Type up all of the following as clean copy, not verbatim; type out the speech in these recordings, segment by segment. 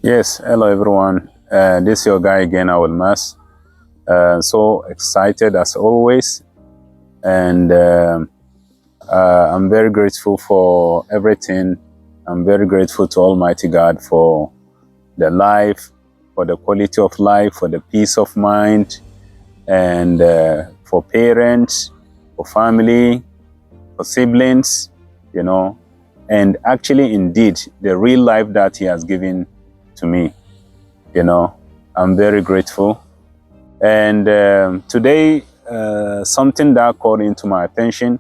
Yes, hello everyone. This is your guy again, Mas. So excited as always, and I'm very grateful for everything. I'm very grateful to Almighty God for the life, for the quality of life, for the peace of mind, and for parents, for family, for siblings, you know, and actually, indeed, the real life that He has given to me. You know, I'm very grateful. And today, something that called into my attention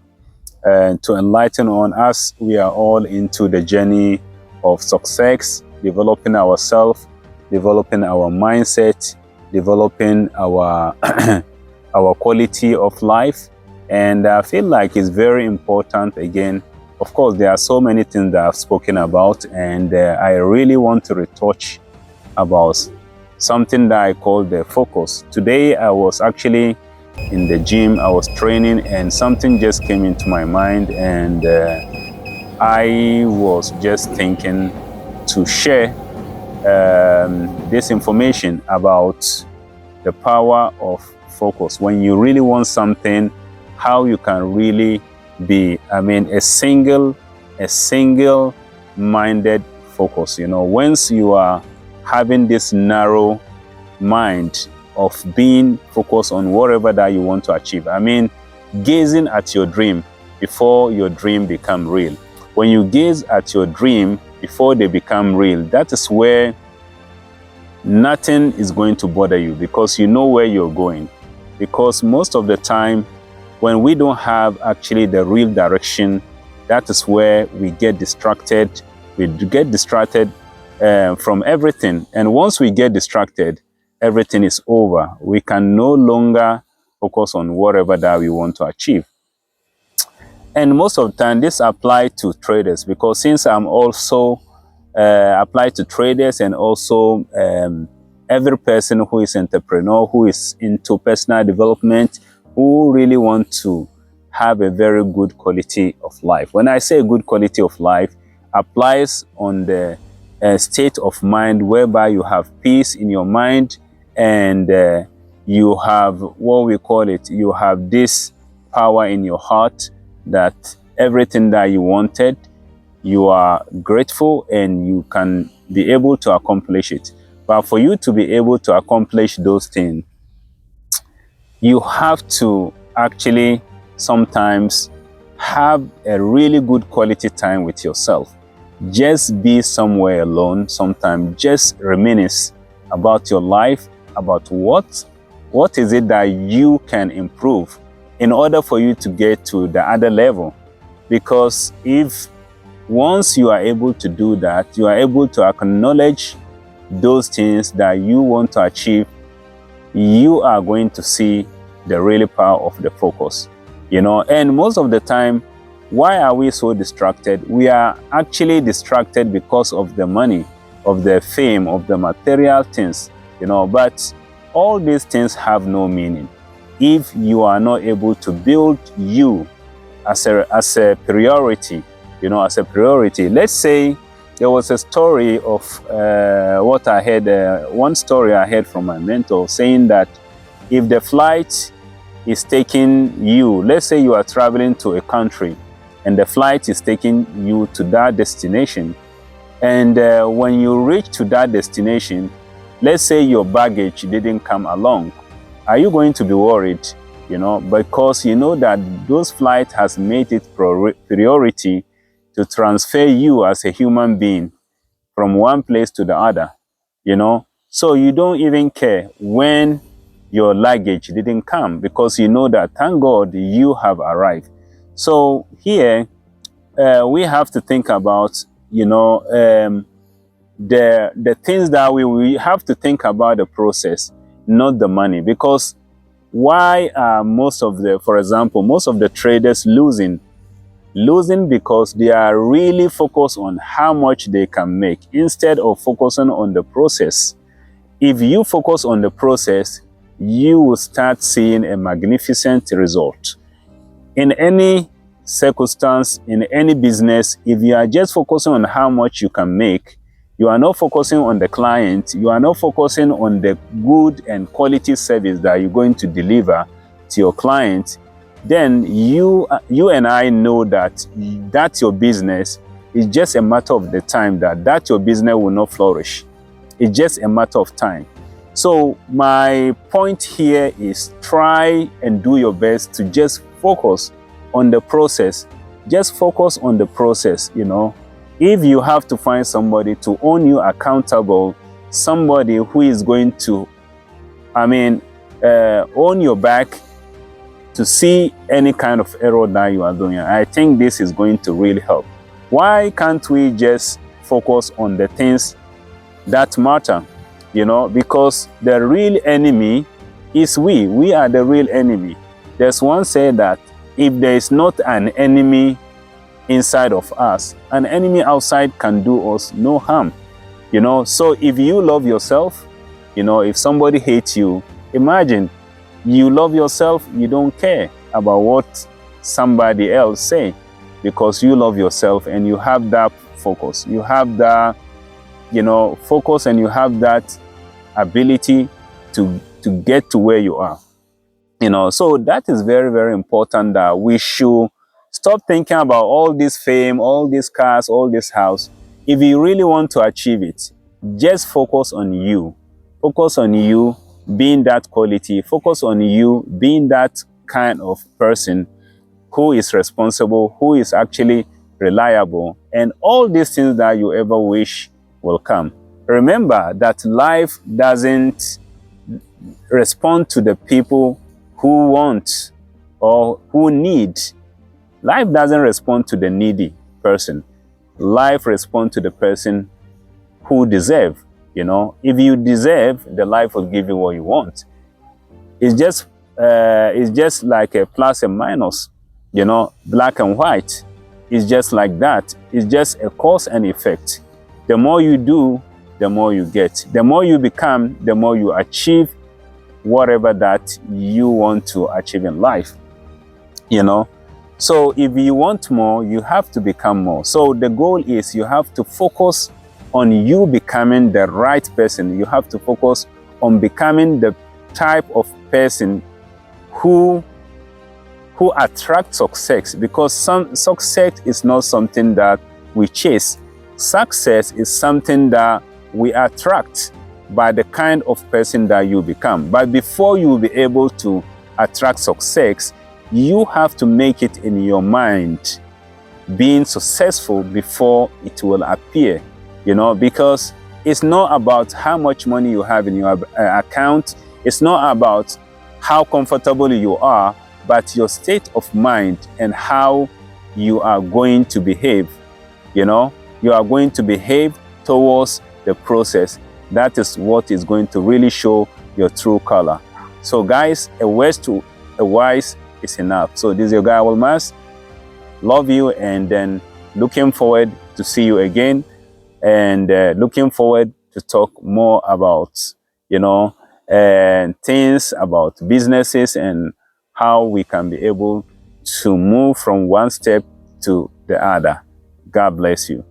to enlighten on us, we are all into the journey of success, developing ourselves, developing our mindset, developing our our quality of life. And I feel like it's very important again. Of course, there are so many things that I've spoken about, and I really want to retouch about something that I call the focus. Today, I was actually in the gym, I was training, and something just came into my mind, and I was just thinking to share this information about the power of focus. When you really want something, how you can really be, a single minded focus. Once you are having this narrow mind of being focused on whatever that you want to achieve. Gazing at your dream before your dream become real. When you gaze at your dream before they become real, that is where nothing is going to bother you, because you know where you're going. Because most of the time, when we don't have actually the real direction, that is where we get distracted. We get distracted from everything. And once we get distracted, everything is over. We can no longer focus on whatever that we want to achieve. And most of the time, this applies to traders, because since I'm also applied to traders, and also every person who is entrepreneur, who is into personal development, who really want to have a very good quality of life. When I say good quality of life, applies on the state of mind whereby you have peace in your mind, and you have what we call it, you have this power in your heart that everything that you wanted, you are grateful and you can be able to accomplish it. But for you to be able to accomplish those things, you have to actually sometimes have a really good quality time with yourself. Just be somewhere alone, sometimes just reminisce about your life, about what is it that you can improve in order for you to get to the other level. Because if once you are able to do that, you are able to acknowledge those things that you want to achieve, you are going to see the real power of the focus. And most of the time, why are we so distracted? We are actually distracted because of the money, of the fame, of the material things, but all these things have no meaning if you are not able to build you as a priority. As a priority. Let's say there was a story of what I heard, one story I heard from my mentor, saying that if the flight is taking you, let's say you are traveling to a country and the flight is taking you to that destination, and when you reach to that destination, let's say your baggage didn't come along, are you going to be worried? Because you know that those flight has made it priority to transfer you as a human being from one place to the other, So you don't even care when your luggage didn't come, because you know that, thank God, you have arrived. So here, we have to think about, the things that we have to think about the process, not the money. Because why are for example, most of the traders losing because they are really focused on how much they can make instead of focusing on the process. If you focus on the process, you will start seeing a magnificent result. In any circumstance, in any business, if you are just focusing on how much you can make, you are not focusing on the client, you are not focusing on the good and quality service that you're going to deliver to your client, then you and I know that that's your business. It's just a matter of the time that your business will not flourish. It's just a matter of time. So my point here is try and do your best to just focus on the process. Just focus on the process, you know. If you have to find somebody to own you accountable, somebody who is going to, own your back to see any kind of error that you are doing, I think this is going to really help. Why can't we just focus on the things that matter? You know, because the real enemy is we. We are the real enemy. There's one say that if there is not an enemy inside of us, an enemy outside can do us no harm. You know, so if you love yourself, you know, if somebody hates you, imagine you love yourself, you don't care about what somebody else say, because you love yourself and you have that focus. You have that, you know, focus, and you have that ability to get to where you are. You know, so that is very, very important, that we should stop thinking about all this fame, all these cars, all this house. If you really want to achieve it, just focus on you. Focus on you being that quality. Focus on you being that kind of person who is responsible, who is actually reliable, and all these things that you ever wish will come. Remember that life doesn't respond to the people who want or who need. Life doesn't respond to the needy person. Life responds to the person who deserve. You know, if you deserve, the life will give you what you want. It's just like a plus and minus, you know, black and white. It's just like that. It's just a cause and effect. The more you do, the more you get. The more you become, the more you achieve whatever that you want to achieve in life, you know. So if you want more, you have to become more. So the goal is you have to focus on you becoming the right person. You have to focus on becoming the type of person who attracts success, because success is not something that we chase. Success is something that we attract by the kind of person that you become. But before you will be able to attract success, you have to make it in your mind being successful before it will appear, you know, because it's not about how much money you have in your account. It's not about how comfortable you are, but your state of mind and how you are going to behave. You know, you are going to behave towards the process. That is what is going to really show your true color. So guys, a word to a wise is enough. So this is your guy Walmas. Love you, and then looking forward to see you again, and looking forward to talk more about, you know, things about businesses and how we can be able to move from one step to the other. God bless you.